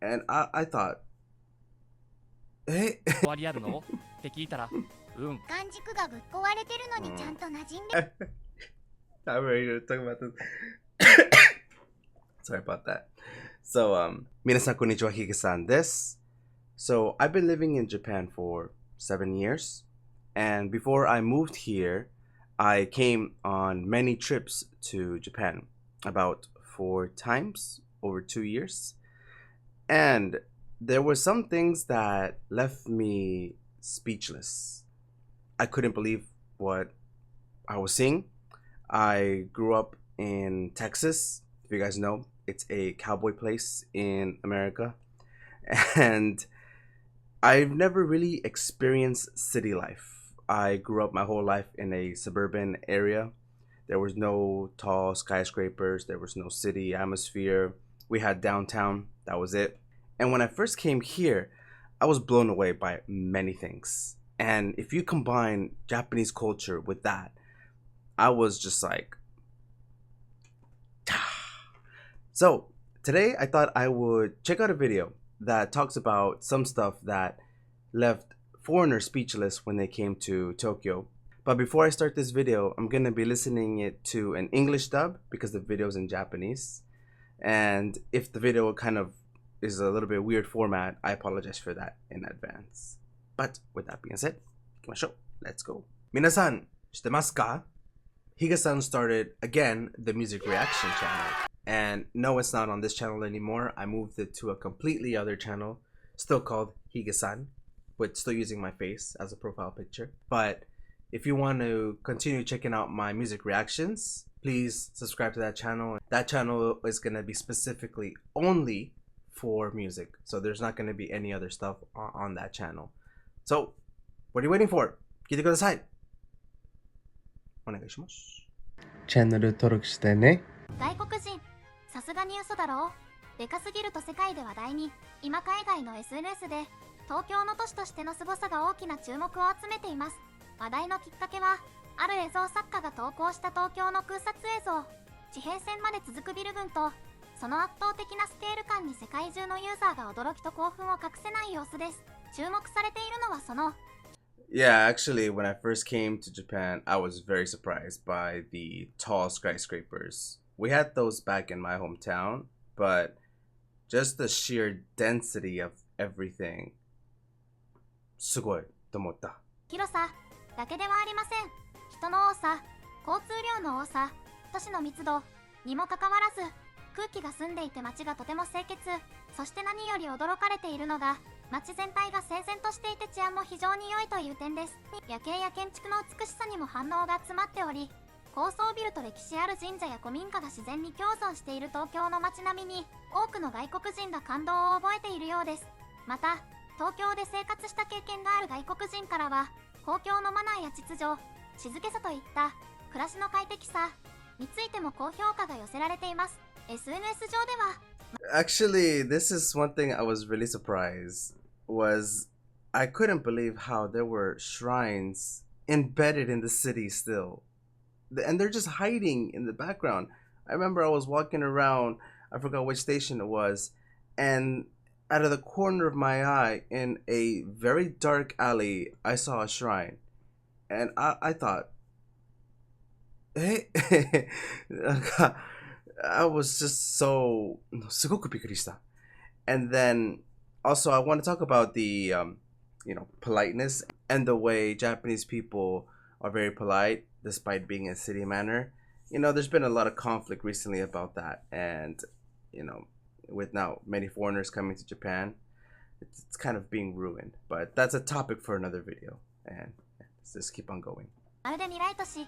And I thought, 終わりあるのって聞いたら、うん。眼軸がぶっ壊れてるのにちゃんと馴染んで。I'm ready to talk about this. Sorry about that. So, 皆さんこんにちは、ヒゲさんです。So, I've been living in Japan for 7 years. And before I moved here, I came on many trips to Japan, about 4 times over 2 years. And there were some things that left me speechless. I couldn't believe what I was seeing. I grew up in Texas. If you guys know, it's a cowboy place in America. And I've never really experienced city life. I grew up my whole life in a suburban area. There was no tall skyscrapers. There was no city atmosphere. We had downtown. That was it. And when I first came here, I was blown away by many things. And if you combine Japanese culture with that, I was just like, so today I thought I would check out a video that talks about some stuff that left foreigners speechless when they came to Tokyo. But before I start this video, I'm going to be listening it to an English dub because the video is in Japanese. And if the video kind of is a little bit weird format, I apologize for that in advance. But with that being said, 行きましょう. Let's go. 皆さん、知ってますか? Higa-san started again the music reaction channel. And no, it's not on this channel anymore. I moved it to a completely other channel, still called Higa-san, but still using my face as a profile picture. But if you want to continue checking out my music reactions, please subscribe to that channel. That channel is going to be specifically only for music. So there's not going to be any other stuff on that channel. So, what are you waiting for? 聞いてください。お願いします。チャンネル登録してね。外国人、さすがに嘘だろう。でかすぎると世界で話題に。今海外の SNS で東京の都市としての凄さが大きな注目を集めています。話題のきっかけは、ある映像作家が投稿した東京の空撮映像。地平線まで続くビル群と、その圧倒的なスケール感に世界中のユーザーが驚きと興奮を隠せない様子です。注目されているのはその Yeah, actually, when I first came to Japan, I was very surprised by the tall skyscrapers. We had those back in my hometown, but just the sheer density of everything, すごいと思った。広さだけではありません。人の多さ、交通量の多さ、都市の密度にもかかわらず、空気が澄んでいて街がとても清潔。そして何より驚かれているのが、街全体が整然としていて治安も非常に良いという点です。夜景や建築の美しさにも反応が詰まっており、高層ビルと歴史ある神社や古民家が自然に共存している東京の街並みに、多くの外国人が感動を覚えているようです。また、東京で生活した経験がある外国人からは、公共のマナーや秩序、静けさといった暮らしの快適さについても高評価が寄せられています。SNS 上では、Actually, this is one thing I was really surprised was I couldn't believe how there were shrines embedded in the city still. And they're just hiding in the background. I remember I was walking around, I forgot which station it was, and out of the corner of my eye in a very dark alley, I saw a shrine. And I thought, hey, I was just so すごくびっくりした。And then also I want to talk about the politeness and the way Japanese people are very polite despite being in city manner. There's been a lot of conflict recently about that, and with now many foreigners coming to Japan, it's kind of being ruined. But that's a topic for another video, and let's just keep on going. まるで未来都市、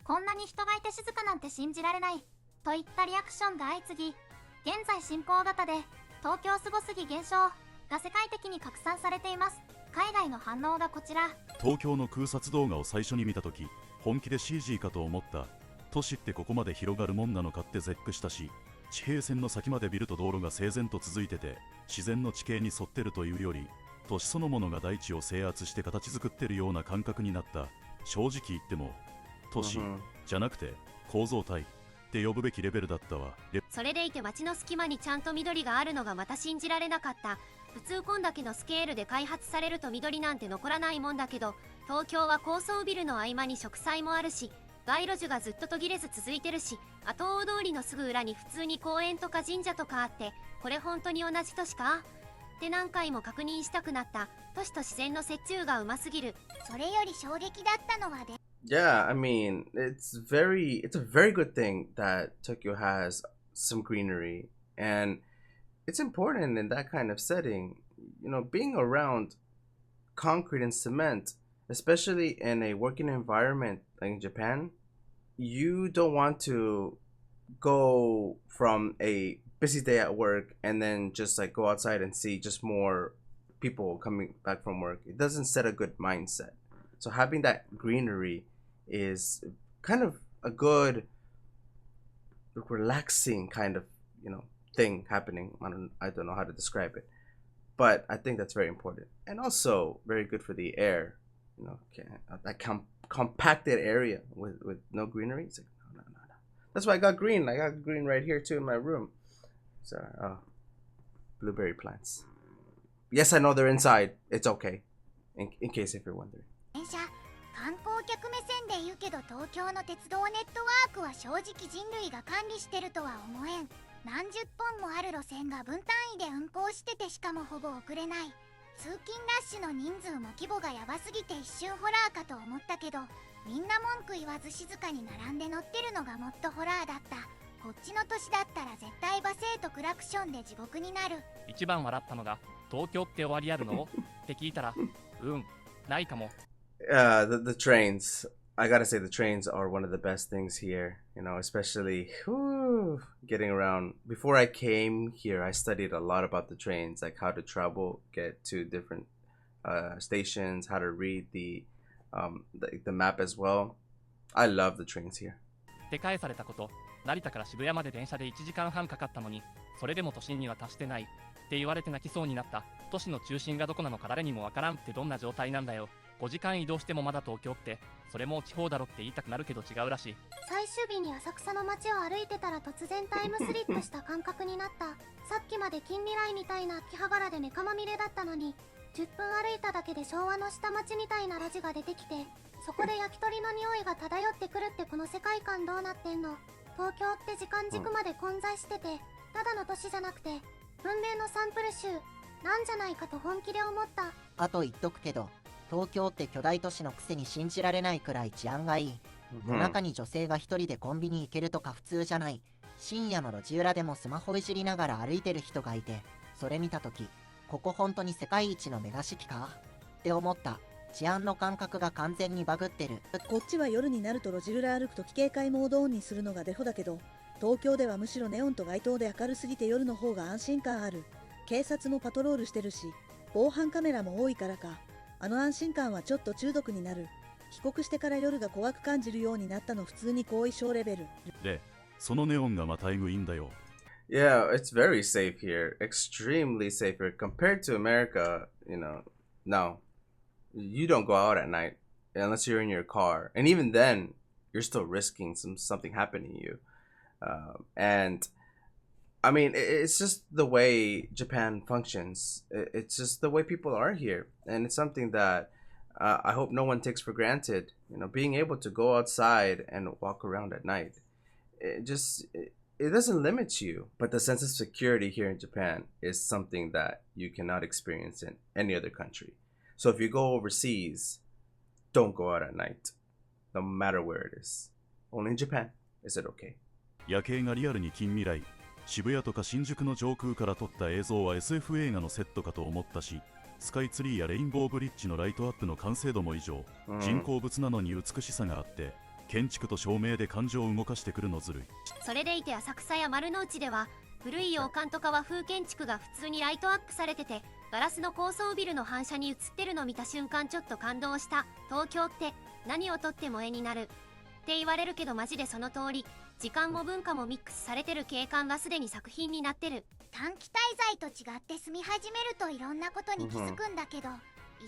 こんなに人がいて静かなんて信じられないといったリアクションが相次ぎ、現在進行型で東京すごすぎ現象が世界的に拡散されています。海外の反応がこちら。東京の空撮動画を最初に見たとき、本気で CG かと思った。都市ってここまで広がるもんなのかって絶句したし、地平線の先までビルと道路が整然と続いてて、自然の地形に沿ってるというより、都市そのものが大地を制圧して形作ってるような感覚になった。正直言っても都市じゃなくて構造体、って呼ぶべきレベルだったわ。それでいて街の隙間にちゃんと緑があるのがまた信じられなかった。普通こんだけのスケールで開発されると緑なんて残らないもんだけど、東京は高層ビルの合間に植栽もあるし、街路樹がずっと途切れず続いてるし、後大通りのすぐ裏に普通に公園とか神社とかあって、これ本当に同じ都市かって何回も確認したくなった。都市と自然の折衷がうますぎる。それより衝撃だったのはで Yeah, I mean, it's a very good thing that Tokyo has some greenery, and it's important in that kind of setting. You know, being around concrete and cement, especially in a working environment like in Japan, you don't want to go from a busy day at work and then just like go outside and see just more people coming back from work. It doesn't set a good mindset. So having that greenery is kind of a good relaxing kind of, you know, thing happening. I don't know how to describe it, but I think that's very important, and also very good for the air. You know, that compacted area with no greenery. It's like, no. That's why I got green. I got green right here too in my room. So blueberry plants. Yes, I know they're inside. It's okay. In case if you're wondering. 電車観光客目線で言うけど、東京の鉄道ネットワークは正直人類が管理してるとは思えん。何十本もある路線が分単位で運行してて、しかもほぼ遅れない。通勤ラッシュの人数も規模がやばすぎて一瞬ホラーかと思ったけど、みんな文句言わず静かに並んで乗ってるのがもっとホラーだった。こっちの年だったら絶対罵声とクラクションで地獄になる。一番笑ったのが、東京って終わりあるのって聞いたら、ないかも。The trains. I gotta say, the trains are one of the best things here. You know, especially getting around. Before I came here, I studied a lot about the trains, like how to travel, get to different stations, how to read the map as well. I love the trains here. って返されたこと、成田から渋谷まで電車で1時間半かかったのに、それでも都心には達してないって言われて泣きそうになった。都市の中心がどこなのか誰にもわからんってどんな状態なんだよ。5時間移動してもまだ東京って、それも地方だろって言いたくなるけど違うらしい。最終日に浅草の街を歩いてたら突然タイムスリップした感覚になった。さっきまで近未来みたいな秋葉原でメカまみれだったのに、10分歩いただけで昭和の下町みたいな路地が出てきて、そこで焼き鳥の匂いが漂ってくるって、この世界観どうなってんの。東京って時間軸まで混在してて、ただの都市じゃなくて文明のサンプル集なんじゃないかと本気で思った。あと言っとくけど、東京って巨大都市のくせに信じられないくらい治安がいい。夜中に女性が一人でコンビニ行けるとか普通じゃない。深夜の路地裏でもスマホいじりながら歩いてる人がいて、それ見たとき、ここ本当に世界一のメガシティかって思った。治安の感覚が完全にバグってる。こっちは夜になると路地裏歩くとき警戒モードオンにするのがデフォだけど、東京ではむしろネオンと街灯で明るすぎて夜の方が安心感ある。警察もパトロールしてるし、防犯カメラも多いからか、あの安心感はちょっと中毒になる。帰国してから夜が怖く感じるようになったの普通に後遺症レベル。で、そのネオンがまたエグいんだよ。Yeah, it's very safe here. Extremely safe here. Compared to America, you know, no. You don't go out at night unless you're in your car. And even then, you're still risking something happening to you. And I mean, it's just the way Japan functions. It's just the way people are here. And it's something that I hope no one takes for granted. You know, being able to go outside and walk around at night. It doesn't limit you. But the sense of security here in Japan is something that you cannot experience in any other country. So if you go overseas, don't go out at night. No matter where it is. Only in Japan is it okay. 夜景がリアルに近未来。渋谷とか新宿の上空から撮った映像は SF 映画のセットかと思ったし、スカイツリーやレインボーブリッジのライトアップの完成度も異常、人工物なのに美しさがあって、建築と照明で感情を動かしてくるのずるい。それでいて浅草や丸の内では古い洋館とか和風建築が普通にライトアップされてて、ガラスの高層ビルの反射に映ってるの見た瞬間ちょっと感動した。東京って何をとっても絵になるって言われるけどマジでその通り。時間も文化もミックスされてる景観がすでに作品になってる。短期滞在と違って住み始めるといろんなことに気づくんだけど、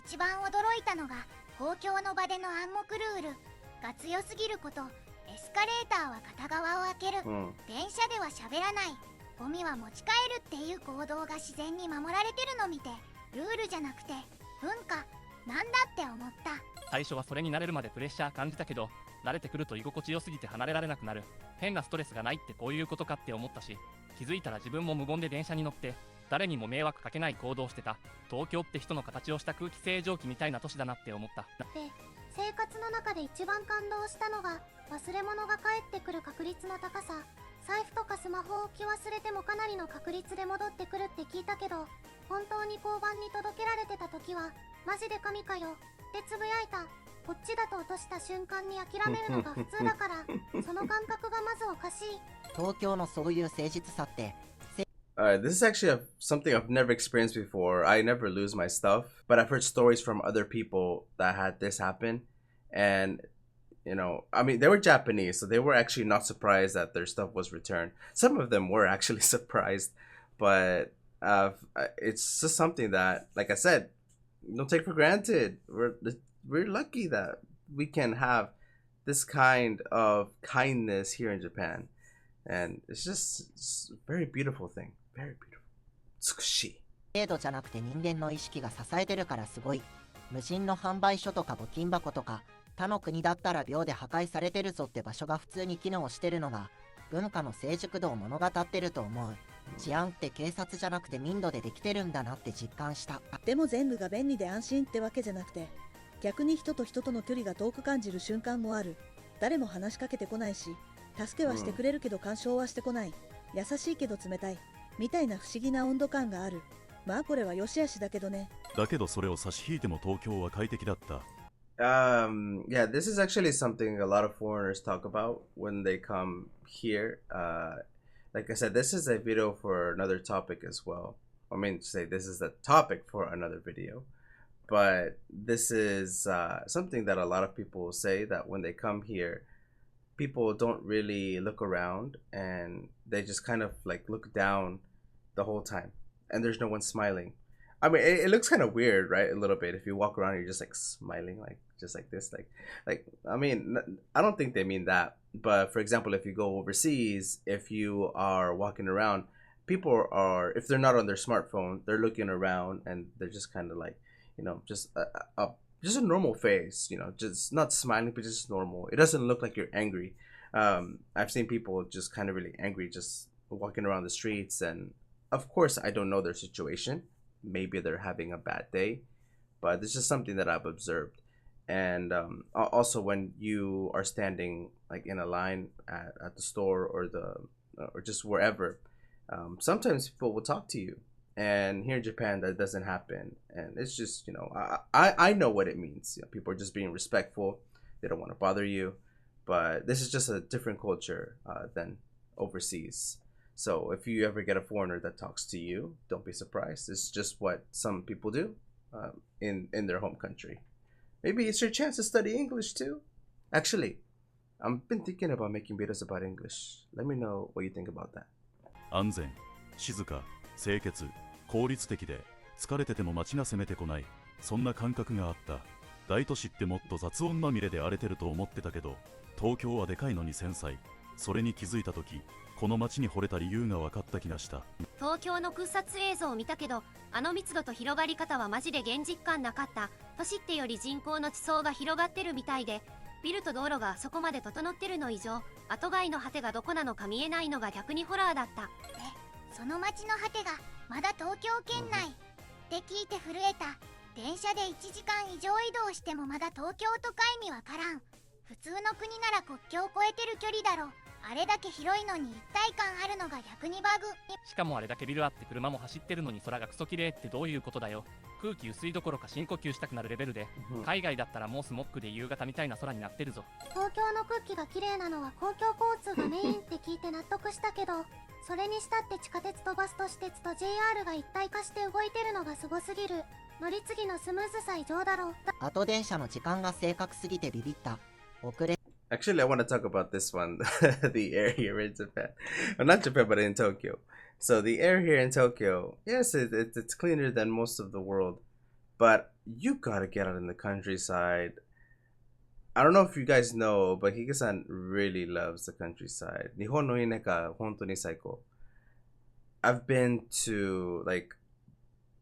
一番驚いたのが公共の場での暗黙ルールが強すぎること。エスカレーターは片側を開ける、電車では喋らない、ゴミは持ち帰るっていう行動が自然に守られてるの見て、ルールじゃなくて文化なんだって思った。最初はそれに慣れるまでプレッシャー感じたけど、慣れてくると居心地よすぎて離れられなくなる。変なストレスがないってこういうことかって思ったし、気づいたら自分も無言で電車に乗って誰にも迷惑かけない行動をしてた。東京って人の形をした空気清浄機みたいな都市だなって思った。で、生活の中で一番感動したのが忘れ物が返ってくる確率の高さ。財布とかスマホを置き忘れてもかなりの確率で戻ってくるって聞いたけど、本当に交番に届けられてた時はマジで神かよってつぶやいた。こっちだと落とした瞬間に諦めるのが普通だからその感覚がまずおかしい。東京のそういう誠実さって This is actually something I've never experienced before. I never lose my stuff, but I've heard stories from other people that had this happen. And, I mean, they were Japanese, so they were actually not surprised that their stuff was returned. Some of them were actually surprised, but it's just something that, like I said, don't take for granted. We're lucky that we can have this kind of kindness here in Japan. And it's a very beautiful thing. Very beautiful. 美しい。程度じゃなくて人間の意識が支えてるからすごい。無人の販売所とか募金箱とか、他の国だったら秒で破壊されてるぞって場所が普通に機能してるのが、文化の成熟度を物語ってると思う。治安って警察じゃなくて民度でできてるんだなって実感した。でも全部が便利で安心ってわけじゃなくて、逆に人と人との距離が遠く感じる瞬間もある。誰も話しかけてこないし、助けはしてくれるけど干渉はしてこない。優しいけど冷たい。みたいな不思議な温度感がある。まあこれは良し悪しだけどね。だけどそれを差し引いても東京は快適だった。Yeah, this is actually something a lot of foreigners talk about when they come here. Like I said, this is a video for another topic as well. I mean, say this is the topic for another video. But this is something that a lot of people say that when they come here, people don't really look around and they just kind of like look down the whole time. And there's no one smiling. I mean, it looks kind of weird, right? A little bit. If you walk around, you're just like smiling, like just like this, like. I mean, I don't think they mean that. But for example, if you go overseas, if you are walking around, people are, if they're not on their smartphone, they're looking around and they're just kind of like, just a normal face, just not smiling, but just normal. It doesn't look like you're angry. I've seen people just kind of really angry, just walking around the streets, and of course, I don't know their situation. Maybe they're having a bad day, but this is something that I've observed. And also, when you are standing like in a line at the store or just wherever, sometimes people will talk to you. And here in Japan, that doesn't happen. And it's just, I know what it means. People are just being respectful. They don't want to bother you. But this is just a different culture than overseas. So if you ever get a foreigner that talks to you, don't be surprised. It's just what some people do in their home country. Maybe it's your chance to study English too. Actually, I've been thinking about making videos about English. Let me know what you think about that. 安全、静か、清潔、効率的で、疲れてても街が攻めてこない。そんな感覚があった。大都市ってもっと雑音まみれで荒れてると思ってたけど、東京はでかいのに繊細。それに気づいたとき、この街に惚れた理由が分かった気がした。東京の空撮映像を見たけど、あの密度と広がり方はマジで現実感なかった。都市ってより人口の地層が広がってるみたいで、ビルと道路があそこまで整ってるの以上、跡外の果てがどこなのか見えないのが逆にホラーだった。その街の果てがまだ東京圏内って聞いて震えた。電車で1時間以上移動してもまだ東京都会にわからん。普通の国なら国境を越えてる距離だろ。あれだけ広いのに一体感あるのが逆にバグ。しかもあれだけビルあって車も走ってるのに空がクソ綺麗ってどういうことだよ。空気薄いどころか深呼吸したくなるレベルで、海外だったらもうスモッグで夕方みたいな空になってるぞ。東京の空気が綺麗なのは公共交通がメインって聞いて納得したけど、それにしたって地下鉄とバスと私鉄と JR が一体化して動いてるのがすごすぎる。乗り継ぎのスムーズさ異常だろう。後電車の時間が正確すぎてビビった。遅れ Actually, I want to talk about this one, the air here in Japan. Well, not Japan, but in Tokyo. So the air here in Tokyo, yes, it's cleaner than most of the world. But you gotta get out in the countryside. I don't know if you guys know, but Higa-san really loves the countryside. Nihon no ineka hontou ni saiko. I've been to like,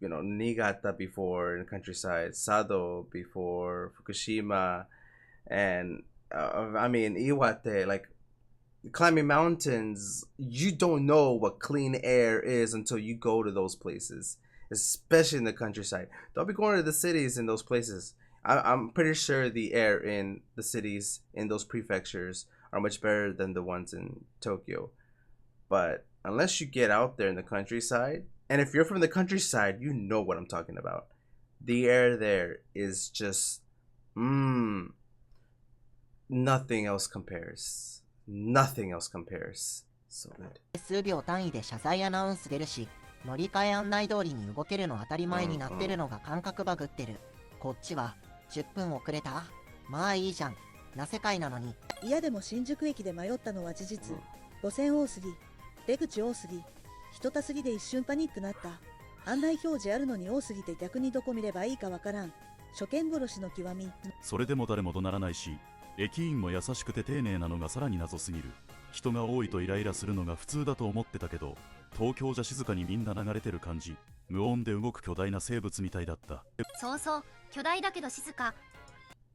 Niigata before in the countryside, Sado before, Fukushima, and Iwate, like climbing mountains. You don't know what clean air is until you go to those places, especially in the countryside. Don't be going to the cities in those places. I'm pretty sure the air in the cities in those prefectures are much better than the ones in Tokyo. But unless you get out there in the countryside, and if you're from the countryside, you know what I'm talking about. The air there is just, nothing else compares. Nothing else compares. So good. 数秒単位で謝罪アナウンス出るし、乗り換え案内通りに動けるの当たり前になってるのが感覚バグってる。こっちは10分遅れた？まあいいじゃん。な世界なのに。嫌でも新宿駅で迷ったのは事実。路線多すぎ、出口多すぎ、人たすぎで一瞬パニックなった。案内表示あるのに多すぎて逆にどこ見ればいいかわからん。初見殺しの極み。それでも誰も怒鳴らないし、駅員も優しくて丁寧なのがさらに謎すぎる。人が多いとイライラするのが普通だと思ってたけど、東京じゃ静かにみんな流れてる感じ。無音で動く巨大な生物みたいだった。そうそう、巨大だけど静か。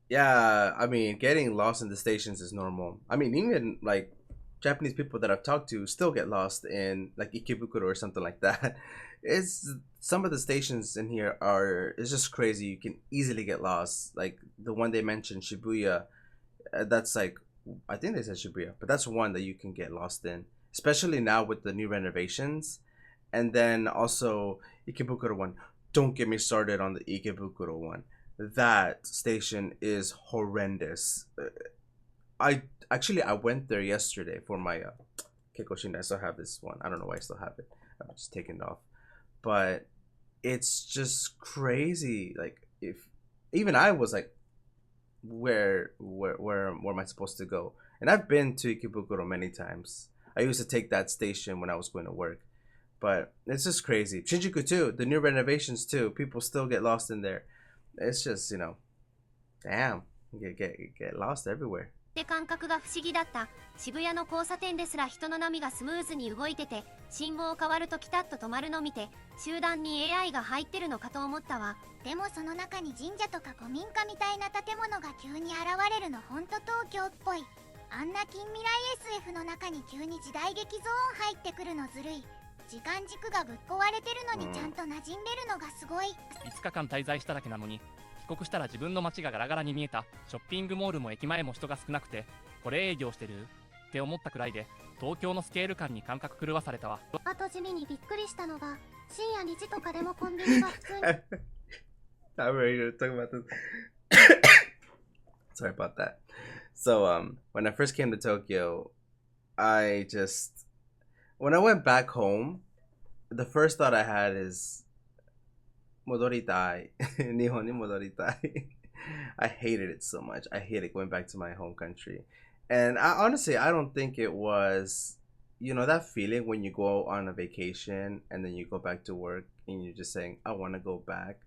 Yeah, I mean, getting lost in the stations is normal. I mean, even like Japanese people that I've talked to still get lost in like Ikebukuro or something like that. It's some of the stations in here it's just crazy. You can easily get lost. Like the one they mentioned, Shibuya, that's like, I think they said Shibuya, but that's one that you can get lost in, especially now with the new renovations. And then also Ikebukuro one. Don't get me started on the Ikebukuro one. That station is horrendous. I went there yesterday for my Kekoshin. I still have this one. I don't know why I still have it. I'm just taking it off. But it's just crazy. Like if even I was like, where am I supposed to go? And I've been to Ikebukuro many times. I used to take that station when I was going to work. But it's just crazy. Shinjuku too, the new renovations too. People still get lost in there. It's just, damn, you get lost everywhere. って感覚が不思議だった。渋谷の交差点ですら人の波がスムーズに動いてて、信号変わるとピタッと止まるの見て、集団に AI が入ってるのかと思ったわ。でもその中に神社とか古民家みたいな建物が急に現れるのほんと東京っぽい。あんな近未来 SF の中に急に時代劇ゾーン入ってくるのずるい。時間軸がぶっ壊れてるのにちゃんと馴染んでるのがすごい。5日間滞在しただけなのに、帰国したら自分の街がガラガラに見えた。ショッピングモールも駅前も人が少なくて、これ営業してるって思ったくらいで、東京のスケール感に感覚狂わされたわ。あと地味にびっくりしたのが、深夜2時とかでもコンビニが普通にI'm ready to talk about this. Sorry about that. So when I first came to Tokyo, when I went back home, the first thought I had is modoritai. Nihon ni modoritai. I hated it so much. I hated going back to my home country. And honestly, I don't think it was, that feeling when you go on a vacation and then you go back to work and you're just saying, I want to go back.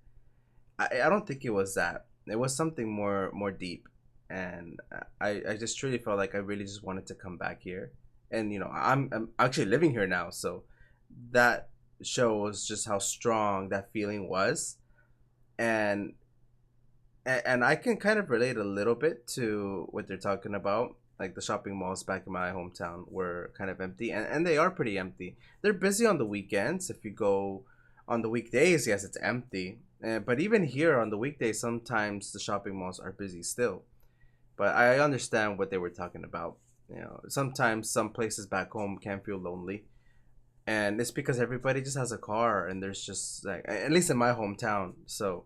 I don't think it was that. It was something more deep. And I just truly felt like I really just wanted to come back here. And, I'm actually living here now. So that shows just how strong that feeling was. And I can kind of relate a little bit to what they're talking about. Like the shopping malls back in my hometown were kind of empty. And they are pretty empty. They're busy on the weekends. If you go on the weekdays, yes, it's empty. But even here on the weekdays, sometimes the shopping malls are busy still. But I understand what they were talking about. Sometimes some places back home can feel lonely. And it's because everybody just has a car. And there's just, like, at least in my hometown. So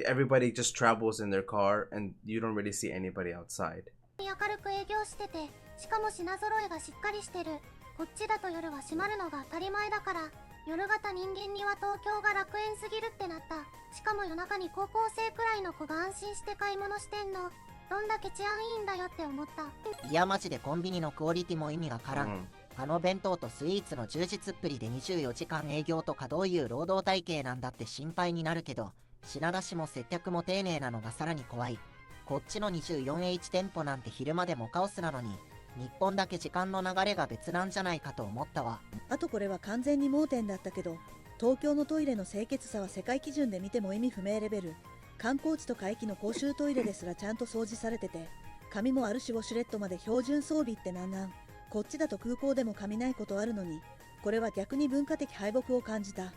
everybody just travels in their car. And you don't really see anybody outside. 明るく営業してて、しかも品揃えがしっかりしてる。こっちだと夜は閉まるのが当たり前だから、夜型人間には東京が楽園すぎるってなった。しかも夜中に高校生くらいの子が安心して買い物してんの。どんだけ治安いいんだよって思った。いやマジでコンビニのクオリティも意味がからん。あの弁当とスイーツの充実っぷりで24時間営業とかどういう労働体系なんだって心配になるけど、品出しも接客も丁寧なのがさらに怖い。こっちの 24H 店舗なんて昼間でもカオスなのに、日本だけ時間の流れが別なんじゃないかと思ったわ。あとこれは完全に盲点だったけど、東京のトイレの清潔さは世界基準で見ても意味不明レベル。観光地とか駅の公衆トイレですらちゃんと掃除されてて、紙もあるしウォシュレットまで標準装備ってなんなん。こっちだと空港でも紙ないことあるのに、これは逆に文化的敗北を感じた。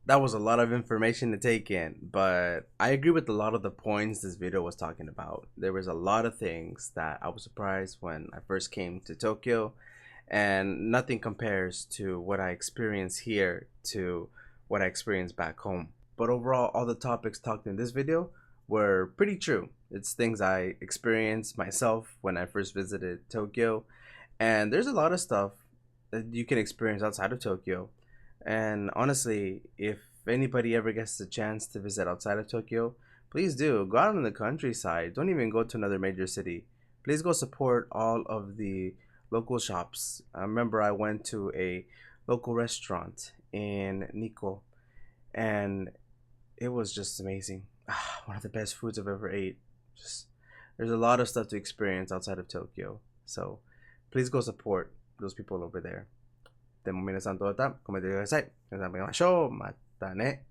That was a lot of information to take in, but I agree with a lot of the points this video was talking about. There was a lot of things that I was surprised when I first came to Tokyo, and nothing compares to what I experienced here to what I experienced back home. But overall, all the topics talked in this video were pretty true. It's things I experienced myself when I first visited Tokyo, and there's a lot of stuff that you can experience outside of Tokyo. And honestly, if anybody ever gets the chance to visit outside of Tokyo, please do. Go out in the countryside. Don't even go to another major city. Please go support all of the local shops. I remember I went to a local restaurant in Nikko, and it was just amazing. One of the best foods I've ever ate. Just there's a lot of stuff to experience outside of Tokyo. So please go support those people over there. でも皆さんどうだった？コメントください。皆さん見ましょう。またね。